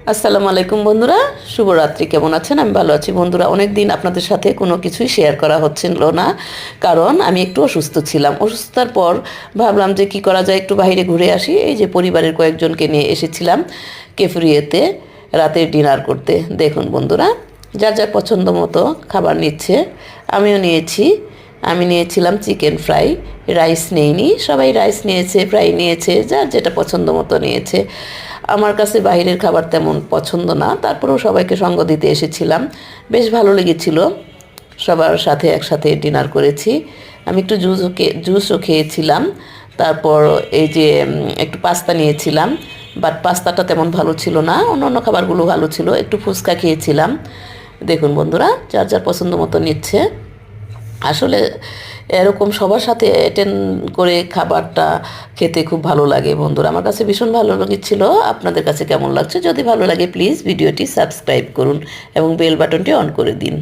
আসসালামু আলাইকুম বন্ধুরা, শুভরাত্রি। কেমন আছেন? আমি ভালো আছি বন্ধুরা। অনেক দিন আপনাদের সাথে কোনো কিছুই শেয়ার করা হচ্ছিল না, কারণ আমি একটু অসুস্থ ছিলাম। অসুস্থতার পর ভাবলাম যে কি করা যায়, একটু বাইরে ঘুরে আসি। এই যে পরিবারের কয়েকজনকে নিয়ে এসেছিলাম কেফরিয়েতে রাতের ডিনার করতে। দেখুন বন্ধুরা, যার যার পছন্দ মতো খাবার নিচ্ছে, আমিও নিয়েছি। আমি নিয়েছিলাম চিকেন ফ্রাই, রাইস নেইনি। সবাই রাইস নিয়েছে, ফ্রাই নিয়েছে, যার যেটা পছন্দ মতো নিয়েছে। আমার কাছে বাইরের খাবার তেমন পছন্দ না, তারপরেও সবাইকে সঙ্গ দিতে এসেছিলাম। বেশ ভালো লেগেছিল, সবার সাথে একসাথে ডিনার করেছি। আমি একটু জুসও খেয়েছিলাম। তারপর এই যে একটু পাস্তা নিয়েছিলাম, বাট পাস্তাটা তেমন ভালো ছিল না, অন্য অন্য খাবারগুলো ভালো ছিল। একটু ফুচকা খেয়েছিলাম। দেখুন বন্ধুরা, যার যার পছন্দ মতো নিচ্ছে। আসলে এরকম সবার সাথে অ্যাটেন্ড করে খাবারটা খেতে খুব ভালো লাগে বন্ধুরা। আমার কাছে ভীষণ ভালো লেগেছিল। আপনাদের কাছে কেমন লাগছে? যদি ভালো লাগে প্লিজ ভিডিওটি সাবস্ক্রাইব করুন এবং বেল বাটনটি অন করে দিন।